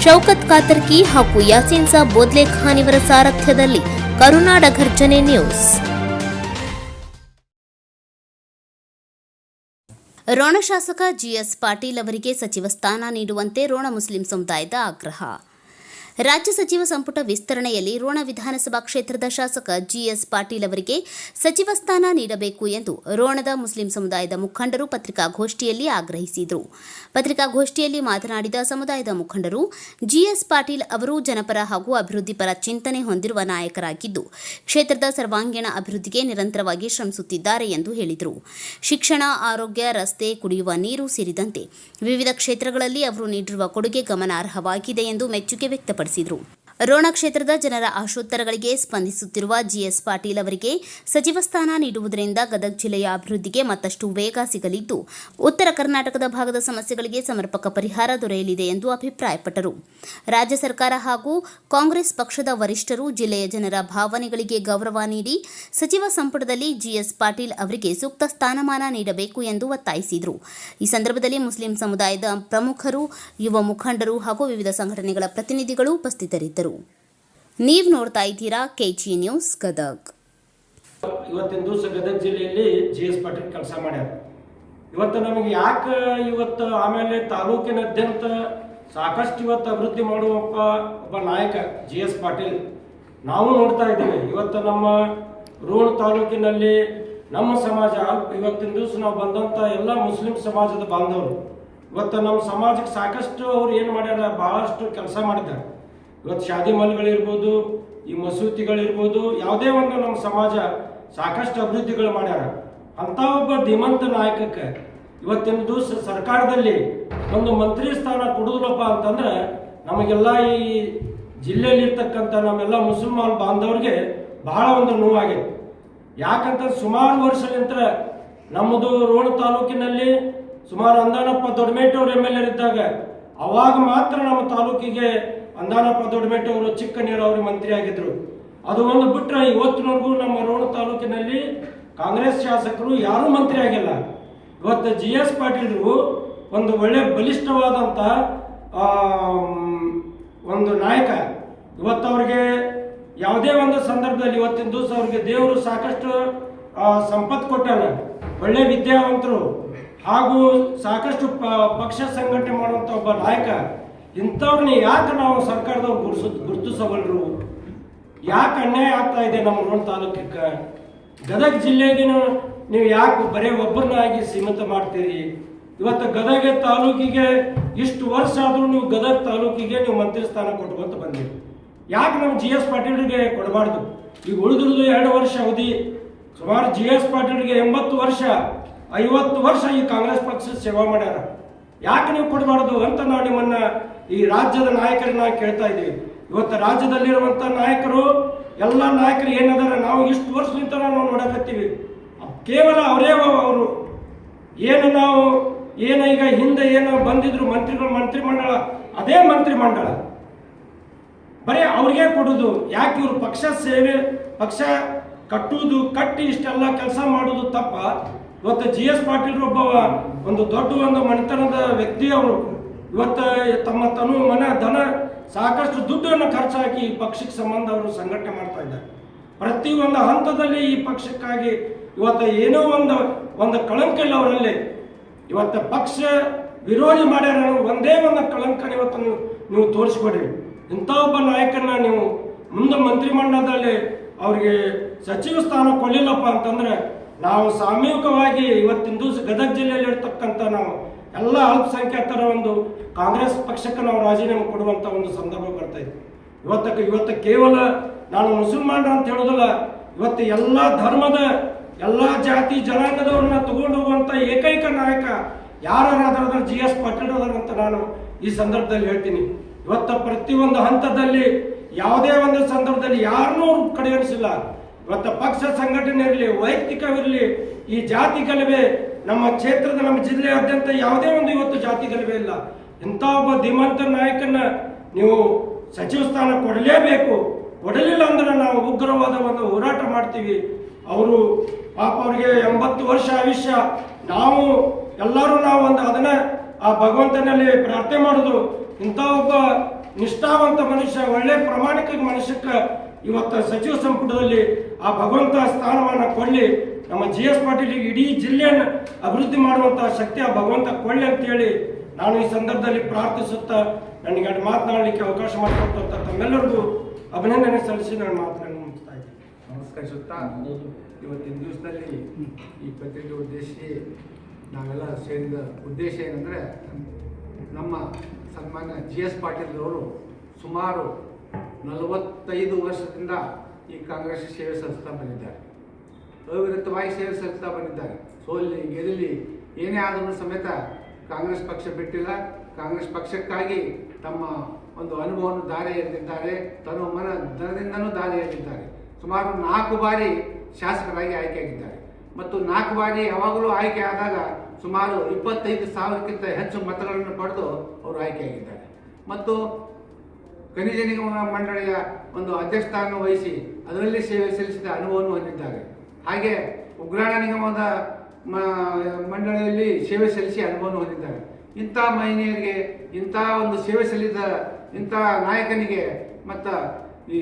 ಶೌಕತ್ ಕಾತರ್ಕಿ ಹಾಗೂ ಯಾಸೀನ್ ಸಾಬ್ ಬೋದ್ಲೆ ಖಾನ್ ಇವರ ಸಾರಥ್ಯದಲ್ಲಿ ಕರುನಾಡ ಘರ್ಜನೆ ನ್ಯೂಸ್. ರೋಣ ಶಾಸಕ ಜಿಎಸ್ ಪಾಟೀಲ್ ಅವರಿಗೆ ಸಚಿವ ಸ್ಥಾನ ನೀಡುವಂತೆ ರೋಣ ಮುಸ್ಲಿಂ ಸಮುದಾಯದ ಆಗ್ರಹ. ರಾಜ್ಯ ಸಚಿವ ಸಂಪುಟ ವಿಸ್ತರಣೆಯಲ್ಲಿ ರೋಣ ವಿಧಾನಸಭಾ ಕ್ಷೇತ್ರದ ಶಾಸಕ ಜಿಎಸ್ ಪಾಟೀಲ್ ಅವರಿಗೆ ಸಚಿವ ಸ್ಥಾನ ನೀಡಬೇಕು ಎಂದು ರೋಣದ ಮುಸ್ಲಿಂ ಸಮುದಾಯದ ಮುಖಂಡರು ಪತ್ರಿಕಾಗೋಷ್ಠಿಯಲ್ಲಿ ಆಗ್ರಹಿಸಿದರು. ಪತ್ರಿಕಾಗೋಷ್ಠಿಯಲ್ಲಿ ಮಾತನಾಡಿದ ಸಮುದಾಯದ ಮುಖಂಡರು, ಜಿಎಸ್ ಪಾಟೀಲ್ ಅವರು ಜನಪರ ಹಾಗೂ ಅಭಿವೃದ್ಧಿಪರ ಚಿಂತನೆ ಹೊಂದಿರುವ ನಾಯಕರಾಗಿದ್ದು, ಕ್ಷೇತ್ರದ ಸರ್ವಾಂಗೀಣ ಅಭಿವೃದ್ಧಿಗೆ ನಿರಂತರವಾಗಿ ಶ್ರಮಿಸುತ್ತಿದ್ದಾರೆ ಎಂದು ಹೇಳಿದರು. ಶಿಕ್ಷಣ, ಆರೋಗ್ಯ, ರಸ್ತೆ, ಕುಡಿಯುವ ನೀರು ಸೇರಿದಂತೆ ವಿವಿಧ ಕ್ಷೇತ್ರಗಳಲ್ಲಿ ಅವರು ನೀಡಿರುವ ಕೊಡುಗೆ ಗಮನಾರ್ಹವಾಗಿದೆ ಎಂದು ಮೆಚ್ಚುಗೆ ವ್ಯಕ್ತಪಡಿಸಿದರು. ರೋಣ ಕ್ಷೇತ್ರದ ಜನರ ಆಶೋತ್ತರಗಳಿಗೆ ಸ್ಪಂದಿಸುತ್ತಿರುವ ಜಿಎಸ್ ಪಾಟೀಲ್ ಅವರಿಗೆ ಸಚಿವ ಸ್ಥಾನ ನೀಡುವುದರಿಂದ ಗದಗ ಜಿಲ್ಲೆಯ ಅಭಿವೃದ್ಧಿಗೆ ಮತ್ತಷ್ಟು ವೇಗ ಸಿಗಲಿದ್ದು, ಉತ್ತರ ಕರ್ನಾಟಕದ ಭಾಗದ ಸಮಸ್ಯೆಗಳಿಗೆ ಸಮರ್ಪಕ ಪರಿಹಾರ ದೊರೆಯಲಿದೆ ಎಂದು ಅಭಿಪ್ರಾಯಪಟ್ಟರು. ರಾಜ್ಯ ಸರ್ಕಾರ ಹಾಗೂ ಕಾಂಗ್ರೆಸ್ ಪಕ್ಷದ ವರಿಷ್ಠರು ಜಿಲ್ಲೆಯ ಜನರ ಭಾವನೆಗಳಿಗೆ ಗೌರವ ನೀಡಿ ಸಚಿವ ಸಂಪುಟದಲ್ಲಿ ಜಿಎಸ್ ಪಾಟೀಲ್ ಅವರಿಗೆ ಸೂಕ್ತ ಸ್ಥಾನಮಾನ ನೀಡಬೇಕು ಎಂದು ಒತ್ತಾಯಿಸಿದರು. ಈ ಸಂದರ್ಭದಲ್ಲಿ ಮುಸ್ಲಿಂ ಸಮುದಾಯದ ಪ್ರಮುಖರು, ಯುವ ಮುಖಂಡರು ಹಾಗೂ ವಿವಿಧ ಸಂಘಟನೆಗಳ ಪ್ರತಿನಿಧಿಗಳು ಉಪಸ್ಥಿತರಿದ್ದರು. ನೀವು ನೋಡ್ತಾ ಇದ್ದೀರಾ ಕೆಜಿ ನ್ಯೂಸ್ ಗದಗ್. ಇವತ್ತಿನ ದಿವಸ ಗದಗ ಜಿಲ್ಲೆಯಲ್ಲಿ ಜಿಎಸ್ ಪಾಟೀಲ್ ಕೆಲಸ ಮಾಡ್ಯಾರ. ಇವತ್ತು ನಮಗೆ ಯಾಕೆ ಇವತ್ತು ಆಮೇಲೆ ತಾಲೂಕಿನಾದ್ಯಂತ ಸಾಕಷ್ಟು ಇವತ್ತು ಅಭಿವೃದ್ಧಿ ಮಾಡುವ ಒಬ್ಬ ನಾಯಕ ಜಿಎಸ್ ಪಾಟೀಲ್ ನಾವು ನೋಡ್ತಾ ಇದ್ದೇವೆ. ಇವತ್ತು ನಮ್ಮ ರೋಣ ತಾಲೂಕಿನಲ್ಲಿ ನಮ್ಮ ಸಮಾಜ ಇವತ್ತಿನ ದಿವಸ ನಾವು ಬಂದಂಥ ಎಲ್ಲ ಮುಸ್ಲಿಂ ಸಮಾಜದ ಬಾಂಧವರು ಇವತ್ತು ನಮ್ಮ ಸಮಾಜಕ್ಕೆ ಸಾಕಷ್ಟು ಅವ್ರು ಏನು ಮಾಡ್ಯಾರ, ಬಹಳಷ್ಟು ಕೆಲಸ ಮಾಡಿದ್ದಾರೆ. ಇವತ್ತು ಶಾದಿ ಮನೆಗಳಿರ್ಬೋದು, ಈ ಮಸೂತಿಗಳಿರ್ಬೋದು, ಯಾವುದೇ ಒಂದು ನಮ್ಮ ಸಮಾಜ ಸಾಕಷ್ಟು ಅಭಿವೃದ್ಧಿಗಳು ಮಾಡ್ಯಾರ. ಅಂಥ ಒಬ್ಬ ಧೀಮಂತ ನಾಯಕಕ್ಕೆ ಇವತ್ತಿನ ದಿವಸ ಸರ್ಕಾರದಲ್ಲಿ ಒಂದು ಮಂತ್ರಿ ಸ್ಥಾನ ಕೊಡುವುದಪ್ಪ ಅಂತಂದ್ರೆ ನಮಗೆಲ್ಲ ಈ ಜಿಲ್ಲೆಯಲ್ಲಿರ್ತಕ್ಕಂಥ ನಮ್ಮೆಲ್ಲ ಮುಸಲ್ಮಾನ್ ಬಾಂಧವರಿಗೆ ಬಹಳ ಒಂದು ನೋವಾಗಿದೆ. ಯಾಕಂತ ಸುಮಾರು ವರ್ಷಲಿಂತ ನಮ್ಮದು ರೋಣ ತಾಲೂಕಿನಲ್ಲಿ ಸುಮಾರು ಅಂದಾನಪ್ಪ ದೊಡ್ಡಮೇಟೆ ಅವರು MLA ಇದ್ದಾಗ ಅವಾಗ ಮಾತ್ರ ನಮ್ಮ ತಾಲೂಕಿಗೆ ಅಂದಾನಪ್ಪ ದೊಡ್ಡಮೇಟೆ ಅವರು ಚಿಕ್ಕ ನೀರಾವರಿ ಮಂತ್ರಿ ಆಗಿದ್ರು. ಅದು ಒಂದು ಬಿಟ್ಟರೆ ಇವತ್ತಿನವರೆಗೂ ನಮ್ಮ ರೋಣ ತಾಲೂಕಿನಲ್ಲಿ ಕಾಂಗ್ರೆಸ್ ಶಾಸಕರು ಯಾರೂ ಮಂತ್ರಿ ಆಗಿಲ್ಲ. ಇವತ್ತು ಜಿಎಸ್ ಪಾಟೀಲ್ರು ಒಂದು ಒಳ್ಳೆ ಬಲಿಷ್ಠವಾದಂಥ ಒಂದು ನಾಯಕ. ಇವತ್ತು ಅವ್ರಿಗೆ ಯಾವುದೇ ಒಂದು ಸಂದರ್ಭದಲ್ಲಿ ಇವತ್ತಿನ ದಿವಸ ಅವ್ರಿಗೆ ದೇವರು ಸಾಕಷ್ಟು ಸಂಪತ್ತು ಕೊಟ್ಟಾನ. ಒಳ್ಳೆ ವಿದ್ಯಾವಂತರು ಹಾಗೂ ಸಾಕಷ್ಟು ಪಕ್ಷ ಸಂಘಟನೆ ಮಾಡುವಂಥ ಒಬ್ಬ ನಾಯಕ. ಇಂಥವ್ರನ್ನ ಯಾಕೆ ನಾವು ಸರ್ಕಾರದವ್ರು ಗುರುತಿಸಬಲ್ಲರು? ಯಾಕೆ ಅನ್ಯಾಯ ಆಗ್ತಾ ಇದೆ ನಮ್ಮ ರೋಣ ತಾಲೂಕಕ್ಕೆ? ಗದಗ ಜಿಲ್ಲೆಗೆ ನೀವು ಯಾಕೆ ಬರೀ ಒಬ್ಬರನ್ನಾಗಿ ಸೀಮಿತ ಮಾಡ್ತೀರಿ? ಇವತ್ತು ಗದಗ ತಾಲೂಕಿಗೆ ಇಷ್ಟು ವರ್ಷ ಆದರೂ ನೀವು ಗದಗ ತಾಲೂಕಿಗೆ ನೀವು ಮಂತ್ರಿ ಸ್ಥಾನ ಕೊಟ್ಕೊಂತ ಬಂದಿರಿ. ಯಾಕೆ ನಮ್ಮ ಜಿಎಸ್ ಪಾಟೀಲ್ರಿಗೆ ಕೊಡಬಾರ್ದು? ಈಗ ಉಳಿದಿರೋದು 2 ವರ್ಷ ಅವಧಿ. ಸುಮಾರು ಜಿಎಸ್ ಪಾಟೀಲ್ರಿಗೆ 80 ವರ್ಷ 50 ವರ್ಷ ಈ ಕಾಂಗ್ರೆಸ್ ಪಕ್ಷದ ಸೇವಾ ಮಾಡ್ಯಾರ. ಯಾಕೆ ನೀವು ಕೊಡಬಾರ್ದು ಅಂತ ನಾವು ನಿಮ್ಮನ್ನ ಈ ರಾಜ್ಯದ ನಾಯಕರನ್ನ ಕೇಳ್ತಾ ಇದ್ದೀವಿ. ಇವತ್ತು ರಾಜ್ಯದಲ್ಲಿರುವಂಥ ನಾಯಕರು ಎಲ್ಲ ನಾಯಕರು ಏನದಾರ ನಾವು ಇಷ್ಟು ವರ್ಷದಿಂದ ನಾವು ನೋಡಕತ್ತೀವಿ. ಕೇವಲ ಅವರೇ ಅವರು ಏನು ಈಗ ಹಿಂದೆ ಏನು ಬಂದಿದ್ರು ಮಂತ್ರಿಮಂಡಳ, ಅದೇ ಮಂತ್ರಿಮಂಡಳ ಬರೀ ಅವ್ರಿಗೆ ಕೊಡೋದು. ಯಾಕೆ ಇವರು ಪಕ್ಷ ಸೇವೆ, ಪಕ್ಷ ಕಟ್ಟಿ ಇಷ್ಟೆಲ್ಲ ಕೆಲಸ ಮಾಡೋದು ತಪ್ಪ? ಇವತ್ತು ಜಿಎಸ್ ಪಾಟೀಲ್ ಒಂದು ದೊಡ್ಡ ಒಂದು ಮನೆತನದ ವ್ಯಕ್ತಿ. ಅವರು ಇವತ್ತು ತಮ್ಮ ಮನ ಧನ ಸಾಕಷ್ಟು ದುಡ್ಡನ್ನು ಖರ್ಚಾಕಿ ಈ ಪಕ್ಷಕ್ಕೆ ಸಂಬಂಧ ಅವರು ಸಂಘಟನೆ ಮಾಡ್ತಾ ಇದ್ದಾರೆ. ಪ್ರತಿಯೊಂದು ಹಂತದಲ್ಲಿ ಈ ಪಕ್ಷಕ್ಕಾಗಿ ಇವತ್ತು ಏನೋ ಒಂದು ಕಳಂಕ ಇಲ್ಲ ಅವರಲ್ಲಿ. ಇವತ್ತು ಪಕ್ಷ ವಿರೋಧಿ ಮಾಡ್ಯಾರ ಒಂದೇ ಒಂದು ಕಳಂಕ ಇವತ್ತು ನೀವು ತೋರಿಸ್ಕೊಡ್ರಿ. ಇಂಥ ಒಬ್ಬ ನಾಯಕನ ನೀವು ಮುಂದೆ ಮಂತ್ರಿಮಂಡಲದಲ್ಲಿ ಅವ್ರಿಗೆ ಸಚಿವ ಸ್ಥಾನ ಕೊಡಲಿಲ್ಲಪ್ಪ ಅಂತಂದ್ರೆ ನಾವು ಸಾಮೂಹಿಕವಾಗಿ ಇವತ್ತಿನ ದಿವಸ ಗದಗ ಜಿಲ್ಲೆಯಲ್ಲಿ ಇರ್ತಕ್ಕಂಥ ನಾವು ಎಲ್ಲ ಅಲ್ಪಸಂಖ್ಯಾತರ ಒಂದು ಕಾಂಗ್ರೆಸ್ ಪಕ್ಷಕ್ಕೆ ನಾವು ರಾಜೀನಾಮೆ ಕೊಡುವಂಥ ಒಂದು ಸಂದರ್ಭ ಬರ್ತಾ ಇದೆ. ಇವತ್ತು ಕೇವಲ ನಾನು ಮುಸಲ್ಮಾನರು ಅಂತ ಹೇಳೋದಿಲ್ಲ, ಇವತ್ತು ಎಲ್ಲ ಧರ್ಮದ ಎಲ್ಲ ಜಾತಿ ಜನಾಂಗದವ್ರನ್ನ ತಗೊಂಡು ಹೋಗುವಂಥ ಏಕೈಕ ನಾಯಕ ಯಾರಾದ್ರೂ ಜಿಎಸ್ ಪಾಟೀಲ್ ಅಂತ ನಾನು ಈ ಸಂದರ್ಭದಲ್ಲಿ ಹೇಳ್ತೀನಿ. ಇವತ್ತು ಪ್ರತಿಯೊಂದು ಹಂತದಲ್ಲಿ ಯಾವುದೇ ಒಂದು ಸಂದರ್ಭದಲ್ಲಿ ಯಾರನ್ನೂ ಕಡೆಗಣಿಸಿಲ್ಲ. ಇವತ್ತು ಪಕ್ಷ ಸಂಘಟನೆ ಇರಲಿ, ವೈಯಕ್ತಿಕವಿರಲಿ, ಈ ಜಾತಿ ಗಲಭೆ ನಮ್ಮ ಕ್ಷೇತ್ರದ ನಮ್ಮ ಜಿಲ್ಲೆಯಾದ್ಯಂತ ಯಾವುದೇ ಒಂದು ಇವತ್ತು ಜಾತಿ ಗಲಭೆ ಇಲ್ಲ. ಇಂಥ ಒಬ್ಬ ಧೀಮಂತ ನಾಯಕನ ನೀವು ಸಚಿವ ಸ್ಥಾನ ಕೊಡಲೇಬೇಕು. ಕೊಡಲಿಲ್ಲ ಅಂದ್ರೆ ನಾವು ಉಗ್ರವಾದ ಒಂದು ಹೋರಾಟ ಮಾಡ್ತೀವಿ. ಅವರು ಪಾಪ ಅವ್ರಿಗೆ 80 ವರ್ಷ ಆಯುಷ್ಯ. ನಾವು ಎಲ್ಲರೂ ನಾವು ಅದನ್ನ ಆ ಭಗವಂತನಲ್ಲಿ ಪ್ರಾರ್ಥನೆ ಮಾಡೋದು. ಇಂಥ ಒಬ್ಬ ನಿಷ್ಠಾವಂತ ಮನುಷ್ಯ, ಒಳ್ಳೆ ಪ್ರಾಮಾಣಿಕ ಮನುಷ್ಯಕ್ಕೆ ಇವತ್ತು ಸಚಿವ ಸಂಪುಟದಲ್ಲಿ ಆ ಭಗವಂತ ಸ್ಥಾನಮಾನ ಕೊಳ್ಳಿ. ನಮ್ಮ GS ಪಾಟೀಲ್ ಇಡೀ ಜಿಲ್ಲೆಯನ್ನು ಅಭಿವೃದ್ಧಿ ಮಾಡುವಂತಹ ಶಕ್ತಿ ಆ ಭಗವಂತ ಕೊಳ್ಳಿ ಅಂತೇಳಿ ನಾನು ಈ ಸಂದರ್ಭದಲ್ಲಿ ಪ್ರಾರ್ಥಿಸುತ್ತಾ ನನಗೆ ಮಾತನಾಡಲಿಕ್ಕೆ ಅವಕಾಶ ಮಾಡಿಕೊಟ್ಟಂತ ತಮ್ಮೆಲ್ಲರಿಗೂ ಅಭಿನಂದನೆ ಸಲ್ಲಿಸಿ ನಾನು ಮಾತನಾಡಿ ಮುಗಿಸ್ತಾ ಇದ್ದೀನಿ. ನಮಸ್ಕರಿಸುತ್ತಾ ಇವತ್ತಿನ ದಿವಸದಲ್ಲಿ ಈ ಪತ್ರಿಕೆ ಉದ್ದೇಶಿಸಿ ನಾವೆಲ್ಲ ಸೇರಿದ ಉದ್ದೇಶ ಏನಂದರೆ, ನಮ್ಮ ಸನ್ಮಾನ್ಯ GS ಪಾಟೀಲ್ರವರು ಸುಮಾರು 45 ವರ್ಷದಿಂದ ಈ ಕಾಂಗ್ರೆಸ್ ಸೇವೆ ಸಲ್ಲಿಸ್ತಾ ಬಂದಿದ್ದಾರೆ. ಅವಿರತವಾಗಿ ಸೇವೆ ಸಲ್ಲಿಸ್ತಾ ಬಂದಿದ್ದಾರೆ. ಸೋಲಿ ಗೆಲ್ಲಿ ಏನೇ ಆದರೂ ಸಮೇತ ಕಾಂಗ್ರೆಸ್ ಪಕ್ಷ ಬಿಟ್ಟಿಲ್ಲ. ಕಾಂಗ್ರೆಸ್ ಪಕ್ಷಕ್ಕಾಗಿ ತಮ್ಮ ಒಂದು ಅನುಭವವನ್ನು ದಾರಿ ಎರೆದಿದ್ದಾರೆ. ತನ್ನ ಮನ ಧನದಿಂದನೂ ದಾರಿ ಎರೆದಿದ್ದಾರೆ. ಸುಮಾರು 4 ಬಾರಿ ಶಾಸಕರಾಗಿ ಆಯ್ಕೆಯಾಗಿದ್ದಾರೆ ಮತ್ತು 4 ಬಾರಿ ಯಾವಾಗಲೂ ಆಯ್ಕೆ ಆದಾಗ ಸುಮಾರು 25,000ಕ್ಕಿಂತ ಹೆಚ್ಚು ಮತಗಳನ್ನು ಪಡೆದು ಅವರು ಆಯ್ಕೆಯಾಗಿದ್ದಾರೆ ಮತ್ತು ಖನಿಜ ನಿಗಮ ಮಂಡಳಿಯ ಒಂದು ಅಧ್ಯಕ್ಷಸ್ಥಾನ ವಹಿಸಿ ಅದರಲ್ಲಿ ಸೇವೆ ಸಲ್ಲಿಸಿದ ಅನುಭವವನ್ನು ಹೊಂದಿದ್ದಾರೆ. ಹಾಗೆ ಉಗ್ರಾಣ ನಿಗಮದ ಮಂಡಳಿಯಲ್ಲಿ ಸೇವೆ ಸಲ್ಲಿಸಿ ಅನುಭವವನ್ನು ಹೊಂದಿದ್ದಾರೆ. ಇಂಥ ಮಹಿಳೆಯರಿಗೆ, ಇಂಥ ಒಂದು ಸೇವೆ ಸಲ್ಲಿಸಿದ ಇಂಥ ನಾಯಕನಿಗೆ ಮತ್ತು ಈ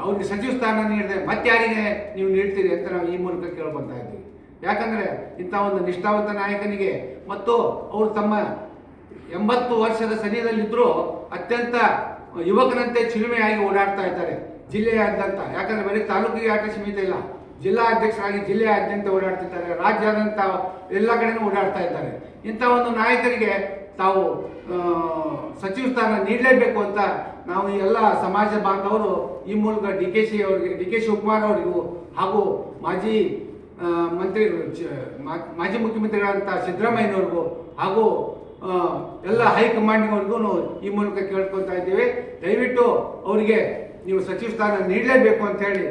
ಅವ್ರಿಗೆ ಸಚಿವ ಸ್ಥಾನ ನೀಡಿದೆ ಮತ್ತಾರಿಗೆ ನೀವು ನೀಡ್ತೀರಿ ಅಂತ ನಾವು ಈ ಮೂಲಕ ಕೇಳ್ಕೊತಾ ಇದ್ದೀವಿ. ಯಾಕಂದರೆ ಇಂಥ ಒಂದು ನಿಷ್ಠಾವಂತ ನಾಯಕನಿಗೆ ಮತ್ತು ಅವರು ತಮ್ಮ 80 ವರ್ಷದ ಸನಿಹದಲ್ಲಿದ್ದರೂ ಅತ್ಯಂತ ಯುವಕನಂತೆ ಚಿಲುಮೆಯಾಗಿ ಓಡಾಡ್ತಾ ಇದ್ದಾರೆ ಜಿಲ್ಲೆಯಾದ್ಯಂತ. ಯಾಕಂದರೆ ಬರೀ ತಾಲೂಕಿಗೆ ಆಟ ಸೀಮಿತ ಇಲ್ಲ, ಜಿಲ್ಲಾ ಅಧ್ಯಕ್ಷರಾಗಿ ಜಿಲ್ಲೆಯಾದ್ಯಂತ ಓಡಾಡ್ತಿದ್ದಾರೆ, ರಾಜ್ಯಾದ್ಯಂತ ಎಲ್ಲ ಕಡೆನೂ ಓಡಾಡ್ತಾ ಇದ್ದಾರೆ. ಇಂಥ ಒಂದು ನಾಯಕರಿಗೆ ತಾವು ಸಚಿವ ಸ್ಥಾನ ನೀಡಲೇಬೇಕು ಅಂತ ನಾವು ಈ ಎಲ್ಲ ಸಮಾಜ ಬಾಂಧವರು ಈ ಮೂಲಕ ಡಿ ಕೆ ಶಿವಕುಮಾರ್ ಅವರಿಗೂ ಹಾಗೂ ಮಾಜಿ ಮುಖ್ಯಮಂತ್ರಿಗಳಂತ ಸಿದ್ದರಾಮಯ್ಯನವ್ರಿಗೂ ಹಾಗೂ ಎಲ್ಲ ಹೈಕಮಾಂಡ್ವರೆಗೂ ಈ ಮೂಲಕ ಕೇಳ್ಕೊತಾ ಇದ್ದೀವಿ. ದಯವಿಟ್ಟು ಅವರಿಗೆ ನೀವು ಸಚಿವ ಸ್ಥಾನ ನೀಡಲೇಬೇಕು ಅಂತ ಹೇಳಿ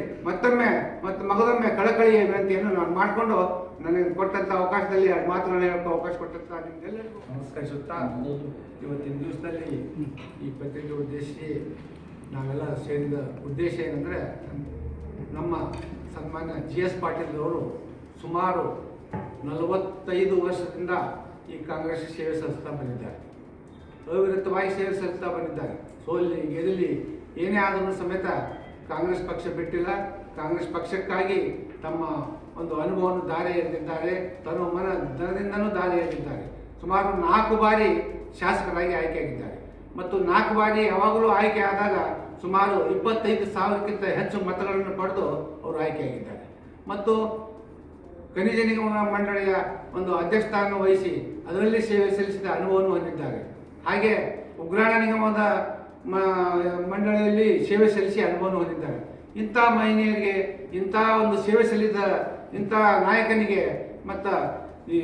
ಮಗದೊಮ್ಮೆ ಕಳಕಳಿಯ ವಿನಂತಿಯನ್ನು ನಾನು ಮಾಡಿಕೊಂಡು ನನಗೆ ಕೊಟ್ಟಂಥ ಅವಕಾಶದಲ್ಲಿ ಎರಡು ಮಾತುಗಳನ್ನ ಹೇಳೋಕ್ಕೆ ಅವಕಾಶ ಕೊಟ್ಟಂಥ ನಿಮ್ಗೆಲ್ಲರಿಗೂ ನಮಸ್ಕರಿಸುತ್ತಾ ಇವತ್ತಿನ ದಿವಸದಲ್ಲಿ ಈ ಪತ್ರಿಕೆ ಉದ್ದೇಶಿಸಿ ನಾವೆಲ್ಲ ಸೇರಿದ ಉದ್ದೇಶ ಏನಂದರೆ, ನಮ್ಮ ಸನ್ಮಾನ್ಯ GS ಪಾಟೀಲ್ರವರು ಸುಮಾರು 45 ವರ್ಷದಿಂದ ಈ ಕಾಂಗ್ರೆಸ್ ಸೇವೆ ಸಲ್ಲಿಸ್ತಾ ಬಂದಿದ್ದಾರೆ. ಅವಿರತವಾಗಿ ಸೇವೆ ಸಲ್ಲಿಸ್ತಾ ಬಂದಿದ್ದಾರೆ. ಸೋಲಿ ಗೆಲ್ಲಿ ಏನೇ ಆದರೂ ಸಮೇತ ಕಾಂಗ್ರೆಸ್ ಪಕ್ಷ ಬಿಟ್ಟಿಲ್ಲ. ಕಾಂಗ್ರೆಸ್ ಪಕ್ಷಕ್ಕಾಗಿ ತಮ್ಮ ಒಂದು ಅನುಭವವನ್ನು ದಾರಿ ಎರೆದಿದ್ದಾರೆ. ತನ್ನ ಮನ ಧನದಿಂದನೂ ದಾರಿ ಎರೆದಿದ್ದಾರೆ. ಸುಮಾರು 4 ಬಾರಿ ಶಾಸಕರಾಗಿ ಆಯ್ಕೆಯಾಗಿದ್ದಾರೆ ಮತ್ತು 4 ಬಾರಿ ಯಾವಾಗಲೂ ಆಯ್ಕೆ ಆದಾಗ ಸುಮಾರು 25,000ಕ್ಕಿಂತ ಹೆಚ್ಚು ಮತಗಳನ್ನು ಪಡೆದು ಅವರು ಆಯ್ಕೆಯಾಗಿದ್ದಾರೆ ಮತ್ತು ಖನಿಜ ನಿಗಮ ಮಂಡಳಿಯ ಒಂದು ಅಧ್ಯಕ್ಷಸ್ಥಾನ ವಹಿಸಿ ಅದರಲ್ಲಿ ಸೇವೆ ಸಲ್ಲಿಸಿದ ಅನುಭವವನ್ನು ಹೊಂದಿದ್ದಾರೆ. ಹಾಗೆ ಉಗ್ರಾಣ ನಿಗಮದ ಮಂಡಳಿಯಲ್ಲಿ ಸೇವೆ ಸಲ್ಲಿಸಿ ಅನುಭವವನ್ನು ಹೊಂದಿದ್ದಾರೆ. ಇಂಥ ಮಹಿಳೆಯರಿಗೆ, ಇಂಥ ಒಂದು ಸೇವೆ ಸಲ್ಲಿಸಿದ ಇಂಥ ನಾಯಕನಿಗೆ ಮತ್ತು ಈ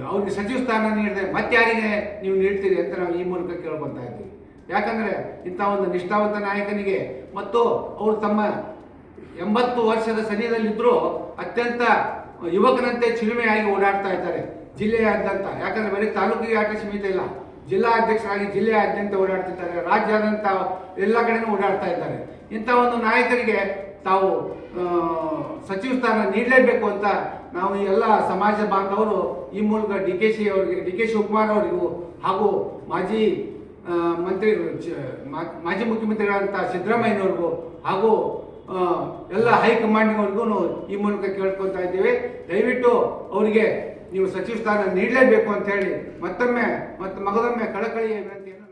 ಅವ್ರಿಗೆ ಸಚಿವ ಸ್ಥಾನ ನೀಡಿದೆ ಮತ್ತಾರಿಗೆ ನೀವು ನೀಡ್ತೀರಿ ಅಂತ ನಾವು ಈ ಮೂಲಕ ಕೇಳ್ಕೊತಾ ಇದ್ದೀವಿ. ಯಾಕಂದರೆ ಇಂಥ ಒಂದು ನಿಷ್ಠಾವಂತ ನಾಯಕನಿಗೆ ಮತ್ತು ಅವರು ತಮ್ಮ 80 ವರ್ಷದ ಸನಿಹದಲ್ಲಿದ್ದರೂ ಅತ್ಯಂತ ಯುವಕನಂತೆ ಚಿಲುಮೆಯಾಗಿ ಓಡಾಡ್ತಾ ಇದ್ದಾರೆ ಜಿಲ್ಲೆಯಾದ್ಯಂತ. ಯಾಕಂದರೆ ಬರೀ ತಾಲೂಕಿಗೆ ಆಟ ಸೀಮಿತ ಇಲ್ಲ, ಜಿಲ್ಲಾ ಅಧ್ಯಕ್ಷರಾಗಿ ಜಿಲ್ಲೆಯಾದ್ಯಂತ ಓಡಾಡ್ತಿದ್ದಾರೆ, ರಾಜ್ಯಾದ್ಯಂತ ಎಲ್ಲ ಕಡೆನೂ ಓಡಾಡ್ತಾ ಇದ್ದಾರೆ. ಇಂಥ ಒಂದು ನಾಯಕರಿಗೆ ತಾವು ಸಚಿವ ಸ್ಥಾನ ನೀಡಲೇಬೇಕು ಅಂತ ನಾವು ಈ ಎಲ್ಲ ಸಮಾಜ ಬಾಂಧವರು ಈ ಮೂಲಕ ಡಿ ಕೆ ಶಿವಕುಮಾರ್ ಅವರಿಗೂ ಹಾಗೂ ಮಾಜಿ ಮುಖ್ಯಮಂತ್ರಿಗಳಂತ ಸಿದ್ದರಾಮಯ್ಯನವ್ರಿಗೂ ಹಾಗೂ ಎಲ್ಲ ಹೈಕಮಾಂಡ್ವರೆಗೂ ಈ ಮೂಲಕ ಕೇಳ್ಕೊತಾ ಇದ್ದೀವಿ. ದಯವಿಟ್ಟು ಅವರಿಗೆ ನೀವು ಸಚಿವ ಸ್ಥಾನ ನೀಡಲೇಬೇಕು ಅಂತ ಹೇಳಿ ಮಗದೊಮ್ಮೆ ಕಳಕಳಿಯ ವಿನಂತಿಯನ್ನು